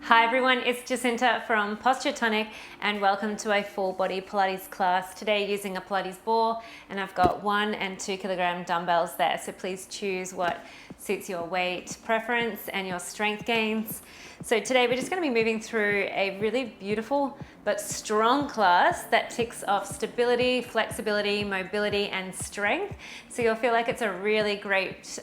Hi everyone, it's Jacinta from Posture Tonic and welcome to a full body Pilates class. Today using a Pilates ball, and I've got 1 and 2 kilogram dumbbells there. So please choose what suits your weight preference and your strength gains. So today we're just going to be moving through a really beautiful but strong class that ticks off stability, flexibility, mobility and strength. So you'll feel like it's a really great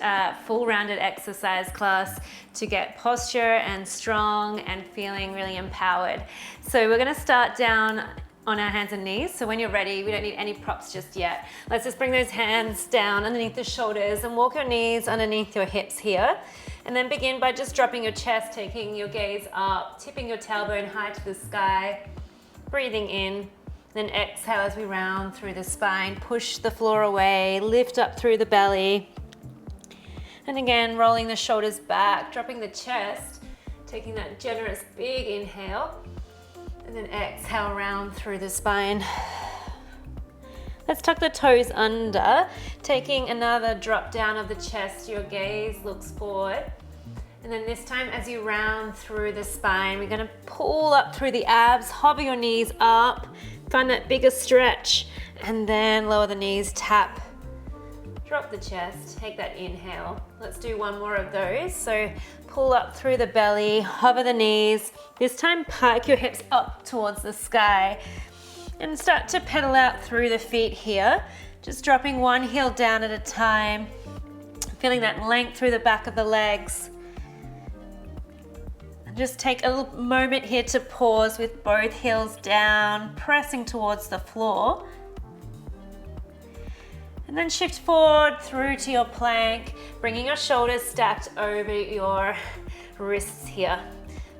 full rounded exercise class to get posture and strong and feeling really empowered. So we're going to start down on our hands and knees. So when you're ready, we don't need any props just yet. Let's just bring those hands down underneath the shoulders and walk your knees underneath your hips here. And then begin by just dropping your chest, taking your gaze up, tipping your tailbone high to the sky, breathing in, then exhale as we round through the spine, push the floor away, lift up through the belly. And again, rolling the shoulders back, dropping the chest, taking that generous big inhale, and then exhale round through the spine. Let's tuck the toes under, taking another drop down of the chest, your gaze looks forward. And then this time as you round through the spine, we're gonna pull up through the abs, hover your knees up, find that bigger stretch, and then lower the knees, tap, drop the chest, take that inhale. Let's do one more of those. So pull up through the belly, hover the knees. This time pike your hips up towards the sky and start to pedal out through the feet here. Just dropping one heel down at a time, feeling that length through the back of the legs. And just take a little moment here to pause with both heels down, pressing towards the floor. And then shift forward through to your plank, bringing your shoulders stacked over your wrists here.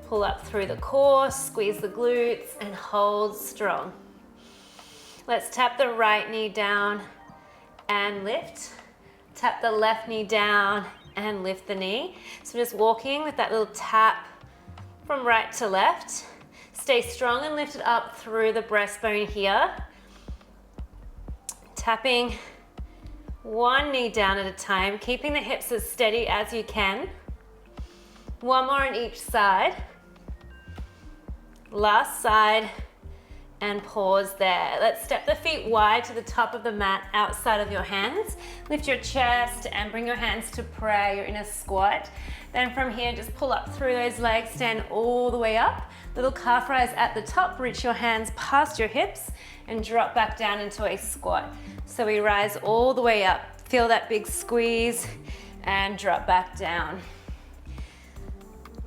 Pull up through the core, squeeze the glutes, and hold strong. Let's tap the right knee down and lift. Tap the left knee down and lift the knee. So just walking with that little tap from right to left. Stay strong and lift it up through the breastbone here. Tapping one knee down at a time, keeping the hips as steady as you can. One more on each side. Last side, and pause there. Let's step the feet wide to the top of the mat outside of your hands. Lift your chest and bring your hands to prayer. You're in a squat. Then from here, just pull up through those legs, stand all the way up. Little calf rise at the top, reach your hands past your hips and drop back down into a squat. So we rise all the way up. Feel that big squeeze and drop back down.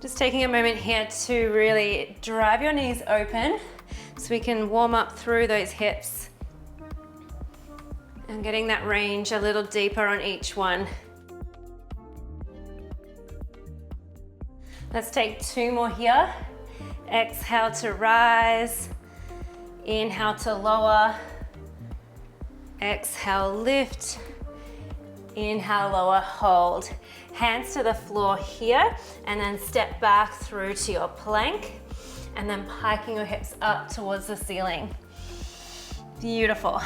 Just taking a moment here to really drive your knees open so we can warm up through those hips and getting that range a little deeper on each one. Let's take 2 more here. Exhale to rise, inhale to lower, exhale lift, inhale lower, hold. Hands to the floor here and then step back through to your plank and then piking your hips up towards the ceiling. Beautiful.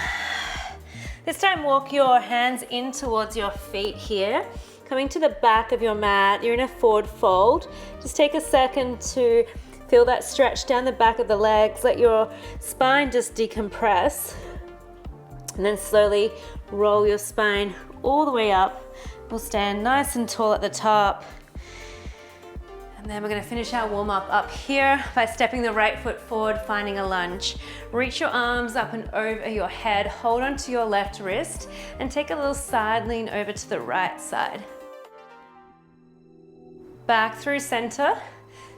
This time walk your hands in towards your feet here, coming to the back of your mat. You're in a forward fold. Just take a second to feel that stretch down the back of the legs. Let your spine just decompress. And then slowly roll your spine all the way up. We'll stand nice and tall at the top. And then we're going to finish our warm up here by stepping the right foot forward, finding a lunge. Reach your arms up and over your head, hold onto your left wrist and take a little side lean over to the right side. Back through center,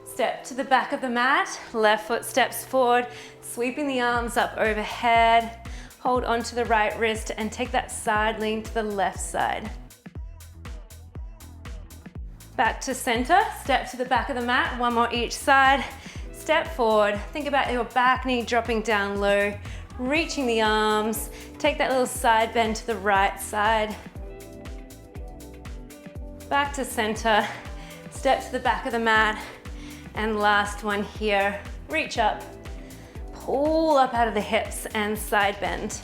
step to the back of the mat, left foot steps forward, sweeping the arms up overhead, hold onto the right wrist and take that side lean to the left side. Back to center, step to the back of the mat, 1 more each side, step forward, think about your back knee dropping down low, reaching the arms, take that little side bend to the right side. Back to center, step to the back of the mat, and last one here, reach up, pull up out of the hips and side bend.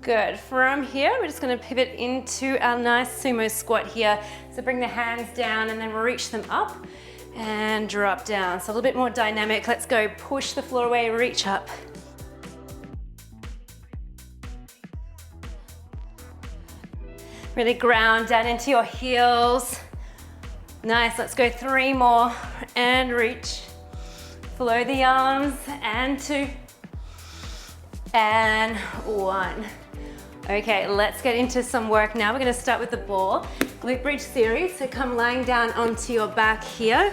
Good. From here, we're just going to pivot into our nice sumo squat here. So bring the hands down and then reach them up and drop down. So a little bit more dynamic. Let's go. Push the floor away, reach up. Really ground down into your heels. Nice. Let's go 3 more and reach. Flow the arms and 2 and 1. Okay, let's get into some work now. We're going to start with the ball glute bridge series. So come lying down onto your back here.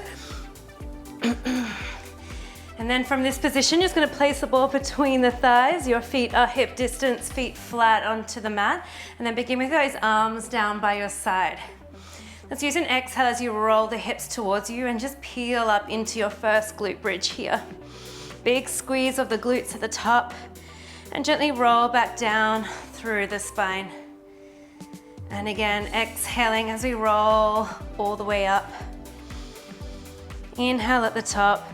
And then from this position, just going to place the ball between the thighs. Your feet are hip distance, feet flat onto the mat. And then begin with those arms down by your side. Let's use an exhale as you roll the hips towards you and just peel up into your first glute bridge here. Big squeeze of the glutes at the top and gently roll back down through the spine. And again, exhaling as we roll all the way up. Inhale at the top.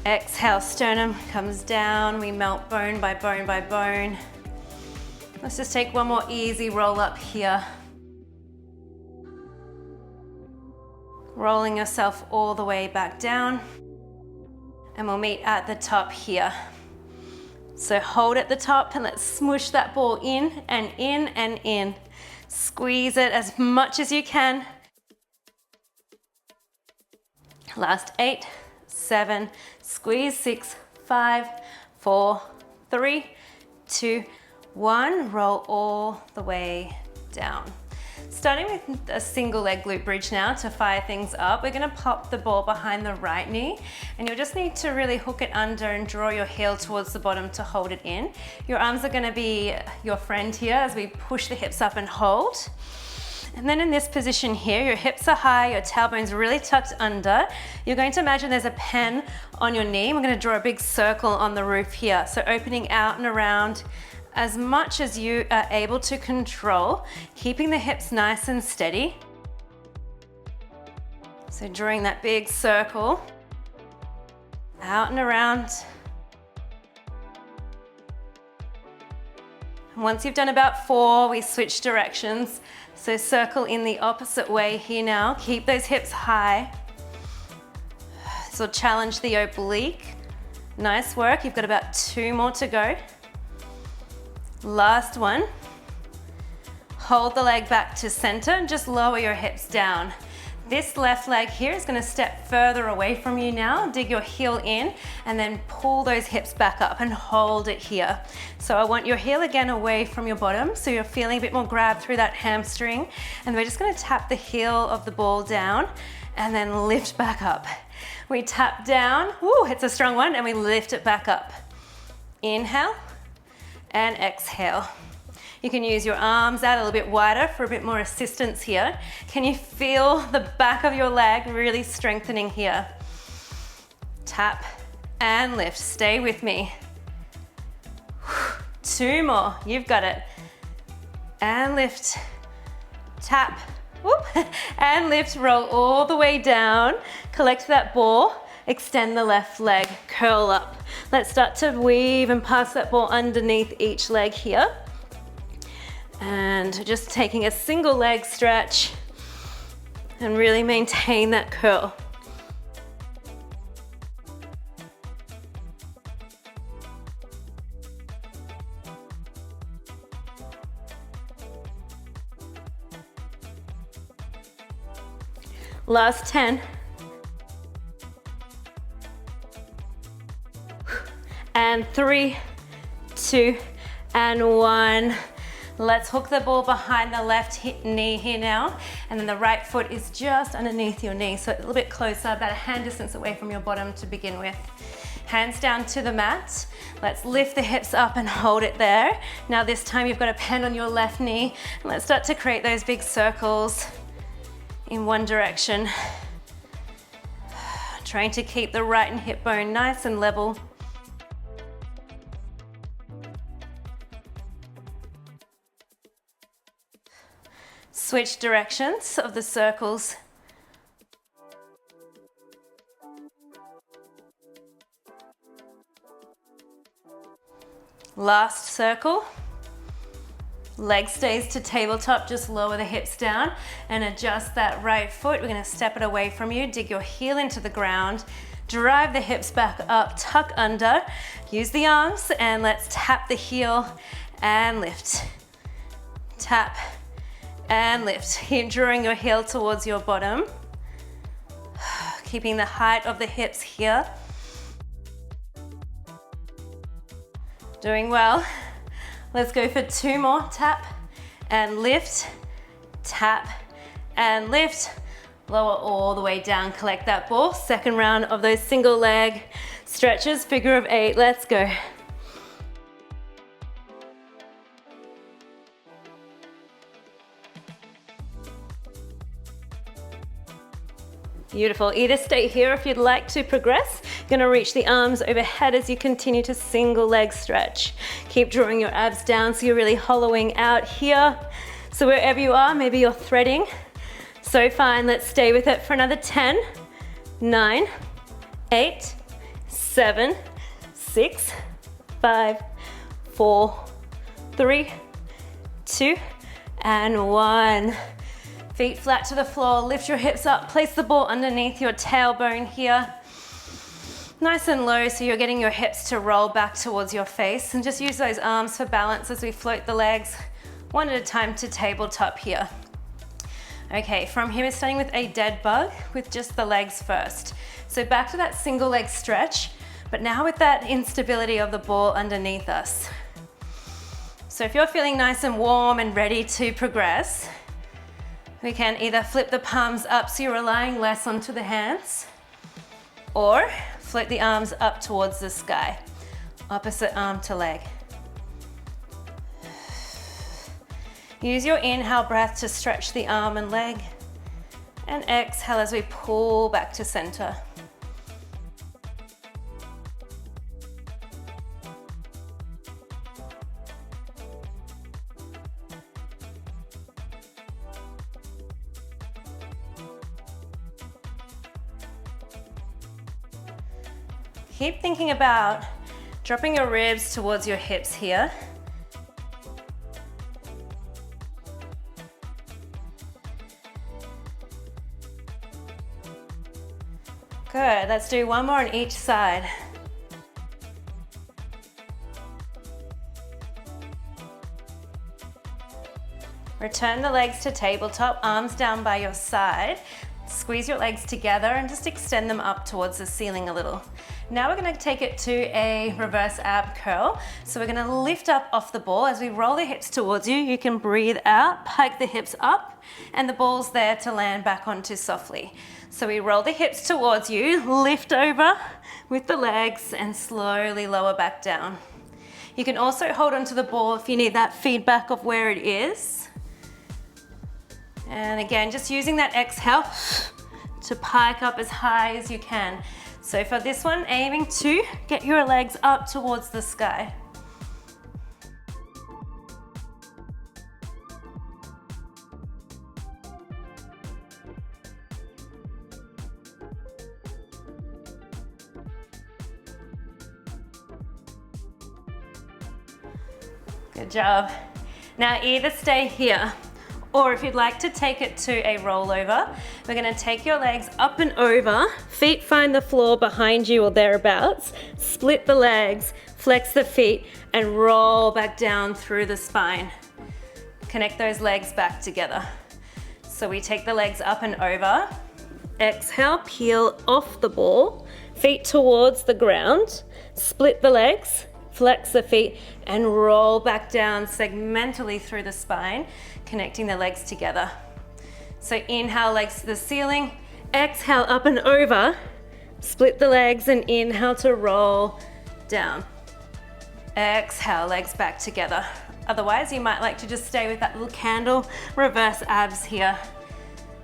Exhale, sternum comes down. We melt bone by bone by bone. Let's just take one more easy roll up here. Rolling yourself all the way back down. And we'll meet at the top here. So hold at the top and let's smoosh that ball in and in and in. Squeeze it as much as you can. Last 8, 7, squeeze 6, 5, 4, 3, 2, 1. Roll all the way down. Starting with a single leg glute bridge now to fire things up, we're going to pop the ball behind the right knee and you'll just need to really hook it under and draw your heel towards the bottom to hold it in. Your arms are going to be your friend here as we push the hips up and hold. And then in this position here, your hips are high, your tailbone's really tucked under. You're going to imagine there's a pen on your knee. We're going to draw a big circle on the roof here. So opening out and around as much as you are able to control, keeping the hips nice and steady. So drawing that big circle, out and around. Once you've done about 4, we switch directions. So circle in the opposite way here now. Keep those hips high. So challenge the oblique. Nice work, you've got about 2 more to go. Last one. Hold the leg back to center and just lower your hips down. This left leg here is going to step further away from you now. Dig your heel in and then pull those hips back up and hold it here. So I want your heel again away from your bottom so you're feeling a bit more grab through that hamstring. And we're just going to tap the heel of the ball down and then lift back up. We tap down, woo, it's a strong one, and we lift it back up. Inhale and exhale. You can use your arms out a little bit wider for a bit more assistance here. Can you feel the back of your leg really strengthening here? Tap and lift. Stay with me. 2 more. You've got it. And lift. Tap. Whoop. And lift. Roll all the way down. Collect that ball. Extend the left leg. Curl up. Let's start to weave and pass that ball underneath each leg here. And just taking a single leg stretch and really maintain that curl. Last 10. And 3, 2, and 1. Let's hook the ball behind the left knee here now, and then the right foot is just underneath your knee, so a little bit closer, about a hand distance away from your bottom to begin with. Hands down to the mat. Let's lift the hips up and hold it there. Now this time you've got a pen on your left knee, and let's start to create those big circles in one direction. Trying to keep the right and hip bone nice and level. Switch directions of the circles. Last circle. Leg stays to tabletop, just lower the hips down and adjust that right foot. We're gonna step it away from you, dig your heel into the ground, drive the hips back up, tuck under, use the arms, and let's tap the heel and lift. Tap and lift. Keep drawing your heel towards your bottom. Keeping the height of the hips here. Doing well. Let's go for 2 more. Tap and lift, tap and lift. Lower all the way down, collect that ball. Second round of those single leg stretches, figure of 8, let's go. Beautiful, either stay here if you'd like to progress. You're gonna reach the arms overhead as you continue to single leg stretch. Keep drawing your abs down so you're really hollowing out here. So wherever you are, maybe you're threading. So fine, let's stay with it for another 10, 9, 8, 7, 6, 5, 4, 3, 2, and 1. Feet flat to the floor, lift your hips up, place the ball underneath your tailbone here. Nice and low so you're getting your hips to roll back towards your face, and just use those arms for balance as we float the legs one at a time to tabletop here. Okay, from here we're starting with a dead bug with just the legs first. So back to that single leg stretch, but now with that instability of the ball underneath us. So if you're feeling nice and warm and ready to progress, we can either flip the palms up so you're relying less onto the hands, or float the arms up towards the sky, opposite arm to leg. Use your inhale breath to stretch the arm and leg, and exhale as we pull back to center. Keep thinking about dropping your ribs towards your hips here. Good, let's do 1 more on each side. Return the legs to tabletop, arms down by your side. Squeeze your legs together and just extend them up towards the ceiling a little. Now we're gonna take it to a reverse ab curl. So we're gonna lift up off the ball. As we roll the hips towards you, you can breathe out, pike the hips up, and the ball's there to land back onto softly. So we roll the hips towards you, lift over with the legs, and slowly lower back down. You can also hold onto the ball if you need that feedback of where it is. And again, just using that exhale to pike up as high as you can. So for this one, aiming to get your legs up towards the sky. Good job. Now either stay here, or if you'd like to take it to a rollover, we're gonna take your legs up and over, feet find the floor behind you or thereabouts, split the legs, flex the feet, and roll back down through the spine. Connect those legs back together. So we take the legs up and over, exhale, peel off the ball, feet towards the ground, split the legs, flex the feet, and roll back down segmentally through the spine, connecting the legs together. So inhale, legs to the ceiling, exhale, up and over, split the legs, and inhale to roll down. Exhale, legs back together. Otherwise, you might like to just stay with that little candle, reverse abs here.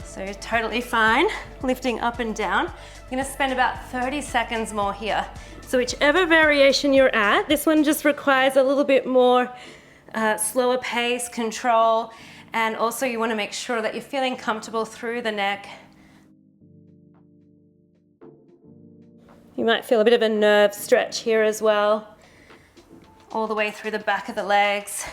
So totally fine, lifting up and down. I'm gonna spend about 30 seconds more here. So whichever variation you're at, this one just requires a little bit more slower pace, control, and also you wanna make sure that you're feeling comfortable through the neck. You might feel a bit of a nerve stretch here as well, all the way through the back of the legs.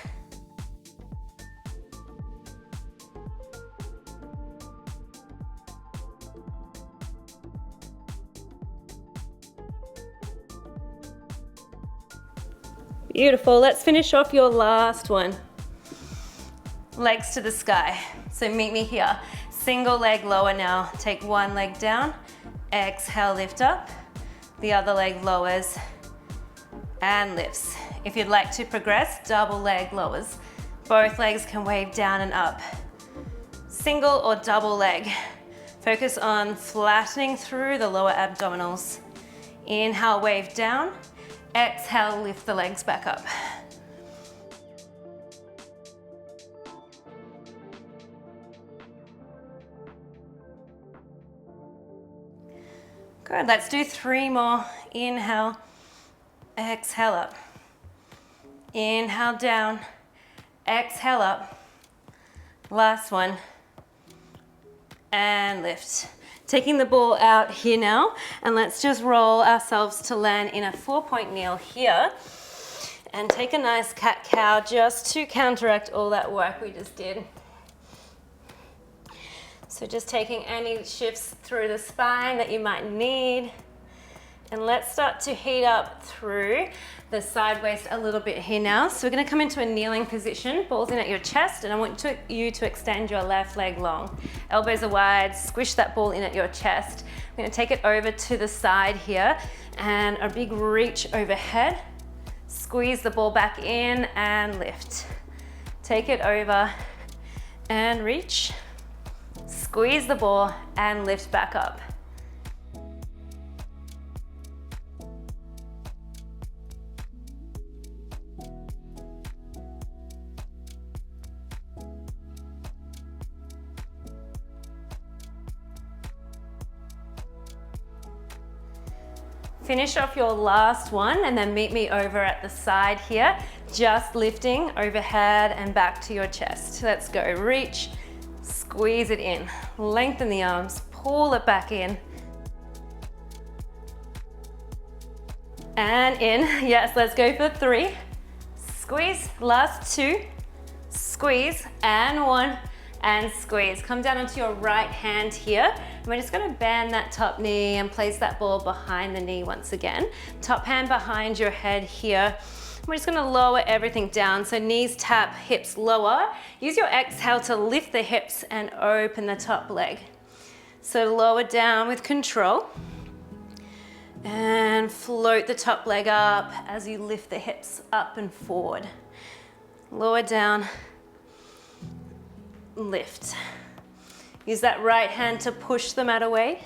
Beautiful. Let's finish off your last one. Legs to the sky. So meet me here. Single leg lower now. Take one leg down. Exhale, lift up. The other leg lowers and lifts. If you'd like to progress, double leg lowers. Both legs can wave down and up. Single or double leg. Focus on flattening through the lower abdominals. Inhale, wave down. Exhale, lift the legs back up. Good, let's do 3 more. Inhale, exhale up. Inhale down, exhale up. Last one, and lift. Taking the ball out here now, and let's just roll ourselves to land in a 4-point kneel here. And take a nice cat-cow just to counteract all that work we just did. So just taking any shifts through the spine that you might need. And let's start to heat up through the side waist a little bit here now. So we're gonna come into a kneeling position, balls in at your chest, and I want you to extend your left leg long. Elbows are wide, squish that ball in at your chest. I'm gonna take it over to the side here, and a big reach overhead. Squeeze the ball back in and lift. Take it over and reach. Squeeze the ball and lift back up. Finish off your last one and then meet me over at the side here, just lifting overhead and back to your chest. Let's go, reach, squeeze it in, lengthen the arms, pull it back in. And in, yes, let's go for 3. Squeeze, last 2, squeeze, and 1, and squeeze. Come down onto your right hand here. And we're just gonna bend that top knee and place that ball behind the knee once again. Top hand behind your head here. We're just gonna lower everything down. So knees tap, hips lower. Use your exhale to lift the hips and open the top leg. So lower down with control. And float the top leg up as you lift the hips up and forward. Lower down, lift. Use that right hand to push the mat away.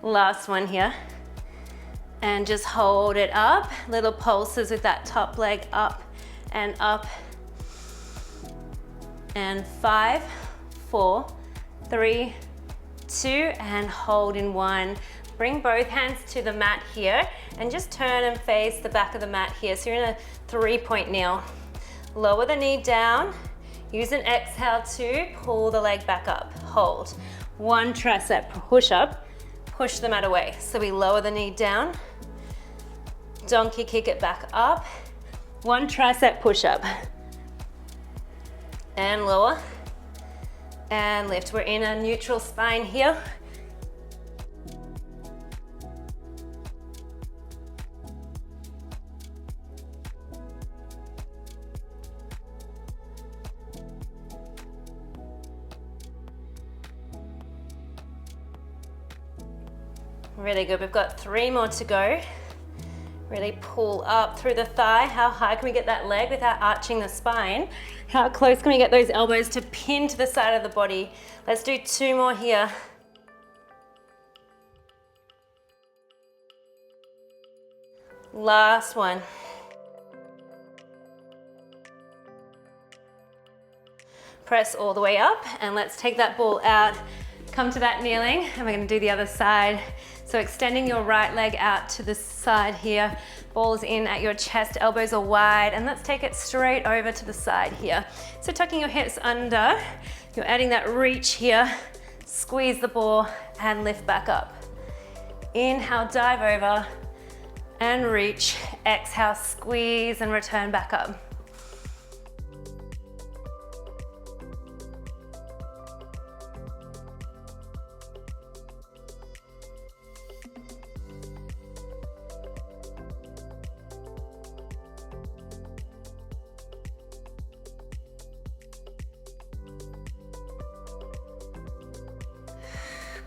Last one here. And just hold it up. Little pulses with that top leg up and up. And 5, 4, 3, 2, and hold in 1. Bring both hands to the mat here and just turn and face the back of the mat here. So you're in a 3-point kneel. Lower the knee down. Use an exhale to pull the leg back up. Hold. 1 tricep push up. Push the mat away. So we lower the knee down. Donkey kick it back up. 1 tricep push up. And lower. And lift. We're in a neutral spine here. Really good. We've got 3 more to go. Really pull up through the thigh. How high can we get that leg without arching the spine? How close can we get those elbows to pin to the side of the body? Let's do 2 more here. Last one. Press all the way up, and let's take that ball out. Come to that kneeling, and we're gonna do the other side. So extending your right leg out to the side here, balls in at your chest, elbows are wide, and let's take it straight over to the side here. So tucking your hips under, you're adding that reach here, squeeze the ball and lift back up. Inhale, dive over and reach. Exhale, squeeze and return back up.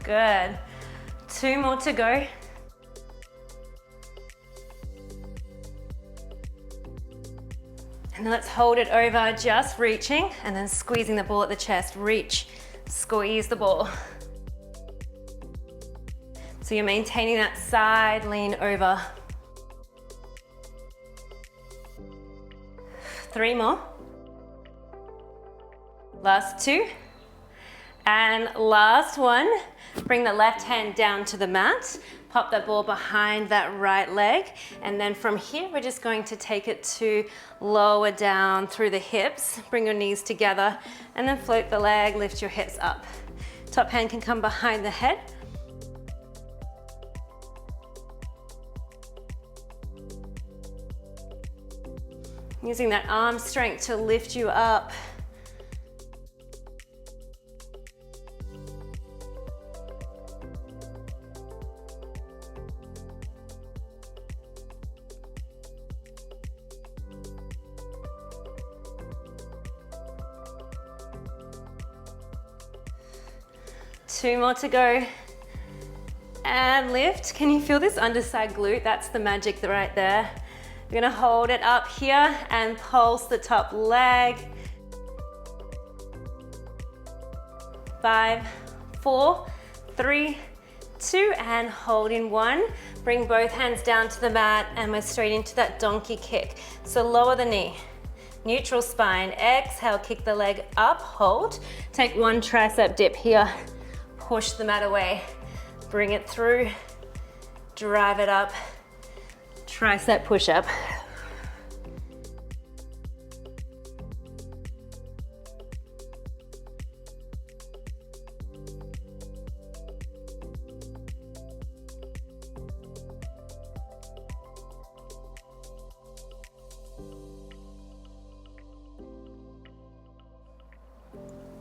Good. 2 more to go. And then let's hold it over, just reaching, and then squeezing the ball at the chest. Reach, squeeze the ball. So you're maintaining that side lean over. 3 more. Last 2. And last one. Bring the left hand down to the mat. Pop that ball behind that right leg. And then from here, we're just going to take it to lower down through the hips. Bring your knees together and then float the leg, lift your hips up. Top hand can come behind the head. Using that arm strength to lift you up. Two more to go. And lift. Can you feel this underside glute? That's the magic right there. We're gonna hold it up here and pulse the top leg. 5, 4, 3, 2, and hold in 1. Bring both hands down to the mat and we're straight into that donkey kick. So lower the knee, neutral spine. Exhale, kick the leg up, hold. Take 1 tricep dip here. Push the mat away. Bring it through, drive it up. Tricep push-up.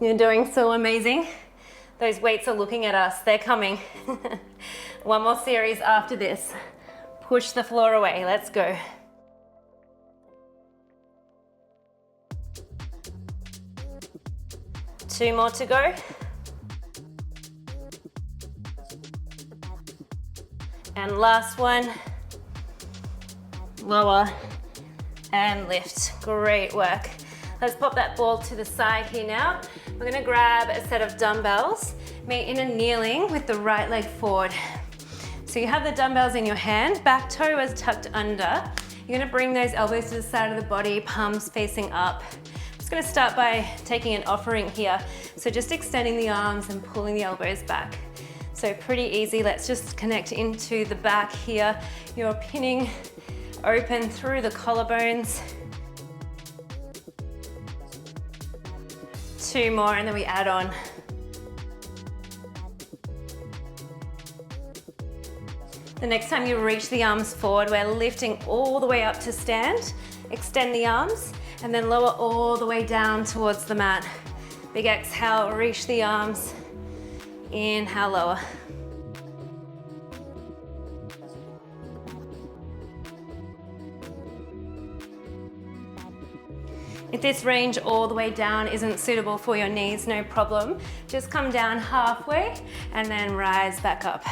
You're doing so amazing. Those weights are looking at us, they're coming. 1 more series after this. Push the floor away, let's go. Two more to go. And last one. Lower and lift. Great work. Let's pop that ball to the side here now. We're gonna grab a set of dumbbells, meet in a kneeling with the right leg forward. So you have the dumbbells in your hand, back toe is tucked under. You're gonna bring those elbows to the side of the body, palms facing up. I'm just gonna start by taking an offering here. So just extending the arms and pulling the elbows back. So pretty easy, let's just connect into the back here. You're pinning open through the collarbones. 2 more and then we add on. The next time you reach the arms forward, we're lifting all the way up to stand. Extend the arms and then lower all the way down towards the mat. Big exhale, reach the arms. Inhale, lower. If this range all the way down isn't suitable for your knees, no problem. Just come down halfway and then rise back up.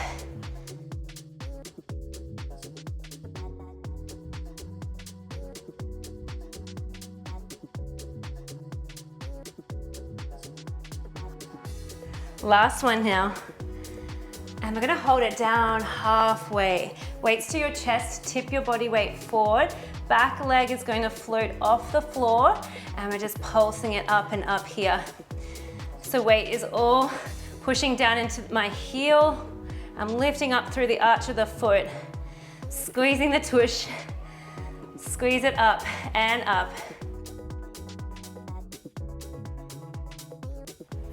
Last one now. And we're gonna hold it down halfway. Weights to your chest, tip your body weight forward. Back leg is going to float off the floor and we're just pulsing it up and up here. So weight is all pushing down into my heel. I'm lifting up through the arch of the foot, squeezing the tush, squeeze it up and up.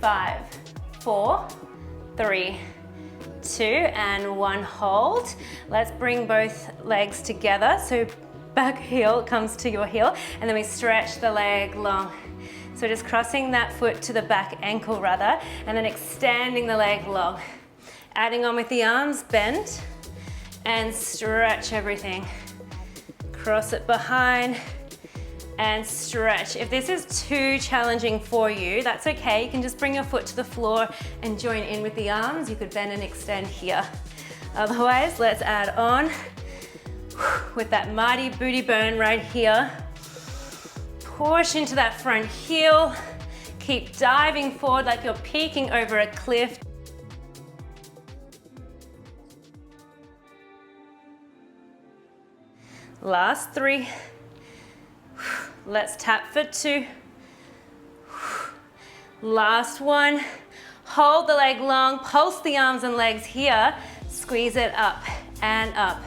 5, 4, 3, 2, and 1, hold. Let's bring both legs together. So back heel comes to your heel, and then we stretch the leg long. So just crossing that foot to the back ankle rather, and then extending the leg long. Adding on with the arms, bend, and stretch everything. Cross it behind, and stretch. If this is too challenging for you, that's okay. You can just bring your foot to the floor and join in with the arms. You could bend and extend here. Otherwise, let's add on with that mighty booty burn right here. Push into that front heel. Keep diving forward like you're peeking over a cliff. Last 3. Let's tap for 2. Last 1. Hold the leg long, pulse the arms and legs here. Squeeze it up and up.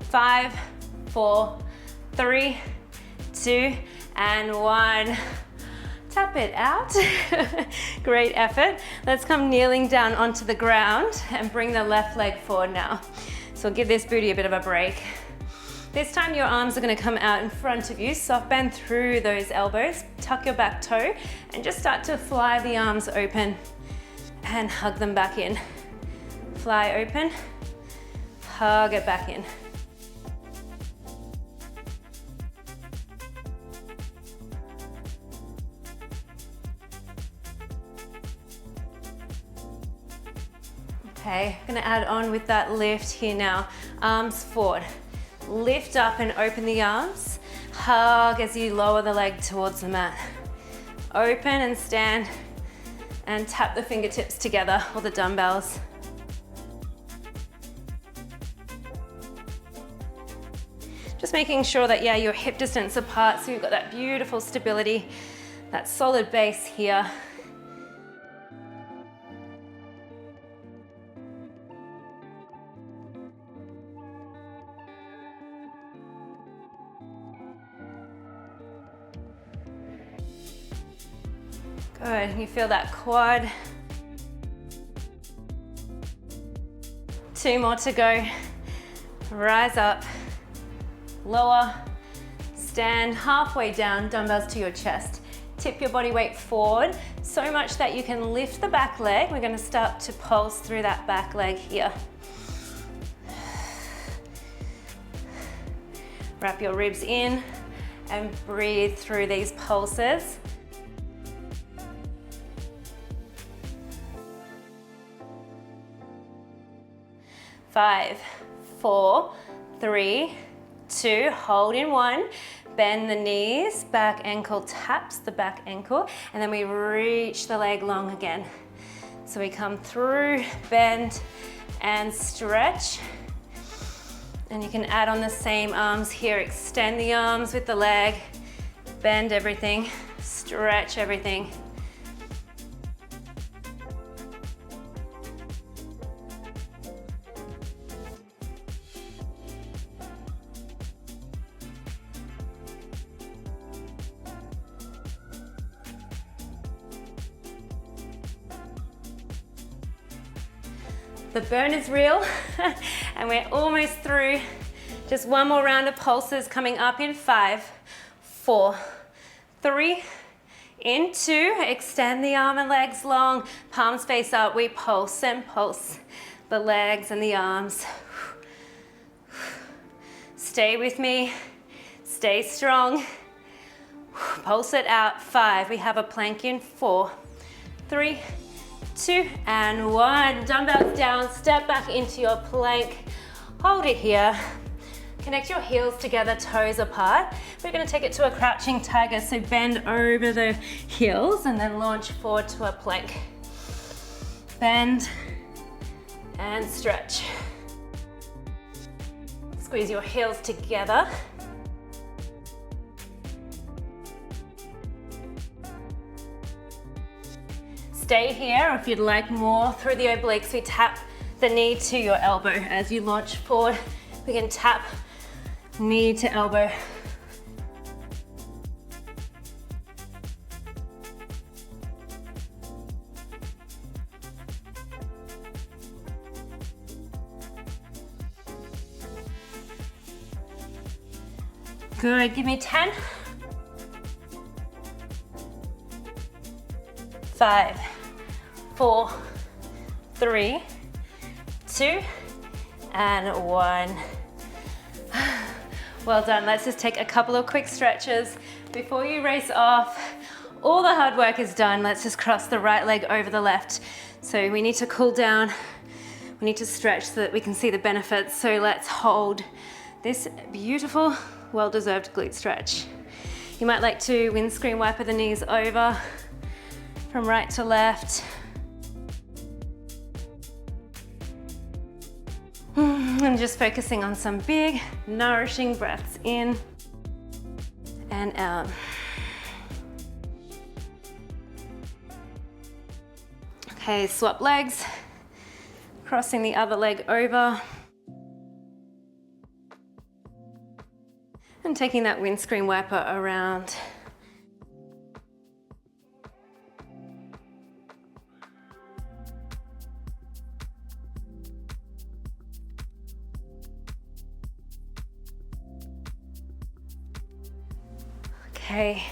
5, 4, 3, 2, and 1. Tap it out. Great effort. Let's come kneeling down onto the ground and bring the left leg forward now. So give this booty a bit of a break. This time your arms are going to come out in front of you. Soft bend through those elbows. Tuck your back toe and just start to fly the arms open and hug them back in. Fly open, hug it back in. Okay, I'm gonna add on with that lift here now. Arms forward. Lift up and open the arms. Hug as you lower the leg towards the mat. Open and stand and tap the fingertips together or the dumbbells. Just making sure that, yeah, you're hip distance apart so you've got that beautiful stability, that solid base here. Good, you feel that quad. 2 more to go. Rise up, lower, stand halfway down, dumbbells to your chest. Tip your body weight forward so much that you can lift the back leg. We're gonna start to pulse through that back leg here. Wrap your ribs in and breathe through these pulses. 5, 4, 3, 2, hold in 1. Bend the knees, back ankle taps the back ankle, and then we reach the leg long again. So we come through, bend, and stretch. And you can add on the same arms here. Extend the arms with the leg, bend everything, stretch everything. The burn is real and we're almost through. Just one more round of pulses coming up in 5, 4, 3, in 2. Extend the arm and legs long, palms face up. We pulse and pulse the legs and the arms. Stay with me, stay strong. Pulse it out. 5, we have a plank in 4, 3, 2, and 1. Dumbbells down, step back into your plank. Hold it here. Connect your heels together, toes apart. We're going to take it to a crouching tiger, so bend over the heels and then launch forward to a plank. Bend and stretch. Squeeze your heels together. Stay here, or if you'd like more through the obliques, we tap the knee to your elbow. As you launch forward, we can tap knee to elbow. Good, give me 10. 5, 4, 3, 2, and 1. Well done. Let's just take a couple of quick stretches before you race off. All the hard work is done. Let's just cross the right leg over the left. So we need to cool down. We need to stretch so that we can see the benefits. So let's hold this beautiful, well-deserved glute stretch. You might like to windscreen wiper the knees over from right to left. And just focusing on some big, nourishing breaths in and out. Okay, swap legs, crossing the other leg over. And taking that windscreen wiper around. Okay,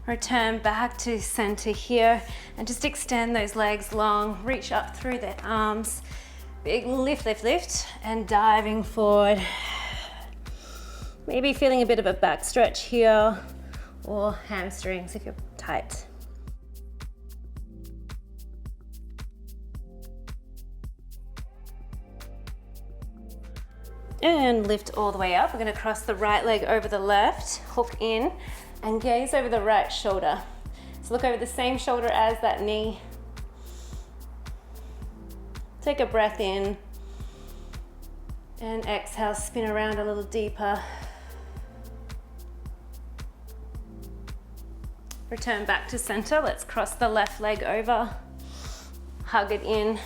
return back to center here and just extend those legs long, reach up through the arms, big lift, lift, lift, and diving forward. Maybe feeling a bit of a back stretch here or hamstrings if you're tight. And lift all the way up. We're going to cross the right leg over the left, hook in, and gaze over the right shoulder. So look over the same shoulder as that knee. Take a breath in, and exhale, spin around a little deeper. Return back to center. Let's cross the left leg over, hug it in,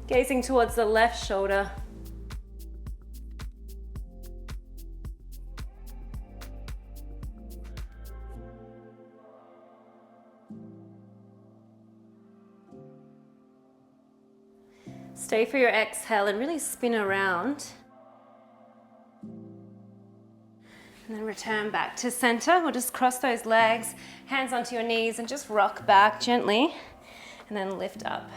gazing towards the left shoulder. Stay for your exhale and really spin around. And then return back to center. We'll just cross those legs, hands onto your knees, and just rock back gently, and then lift up.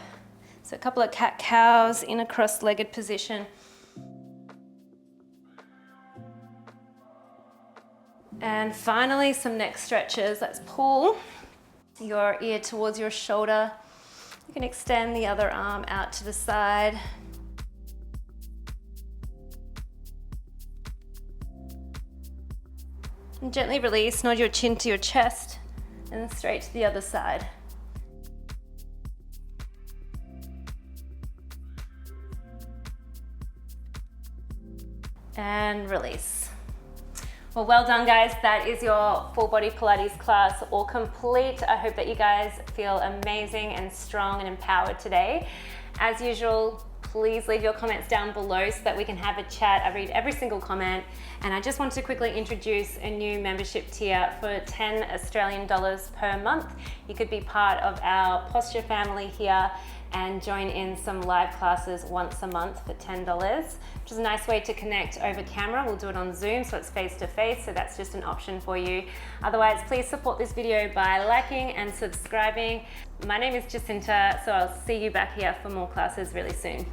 So a couple of cat-cows in a cross-legged position. And finally, some neck stretches. Let's pull your ear towards your shoulder. You can extend the other arm out to the side. And gently release, nod your chin to your chest, and then straight to the other side. And release. Well done, guys. That is your full body Pilates class all complete. I hope that you guys feel amazing and strong and empowered today. As usual, please leave your comments down below so that we can have a chat. I read every single comment. And I just want to quickly introduce a new membership tier for 10 Australian dollars per month. You could be part of our posture family here and join in some live classes once a month for $10, which is a nice way to connect over camera. We'll do it on Zoom, so it's face-to-face, so that's just an option for you. Otherwise, please support this video by liking and subscribing. My name is Jacinta, so I'll see you back here for more classes really soon.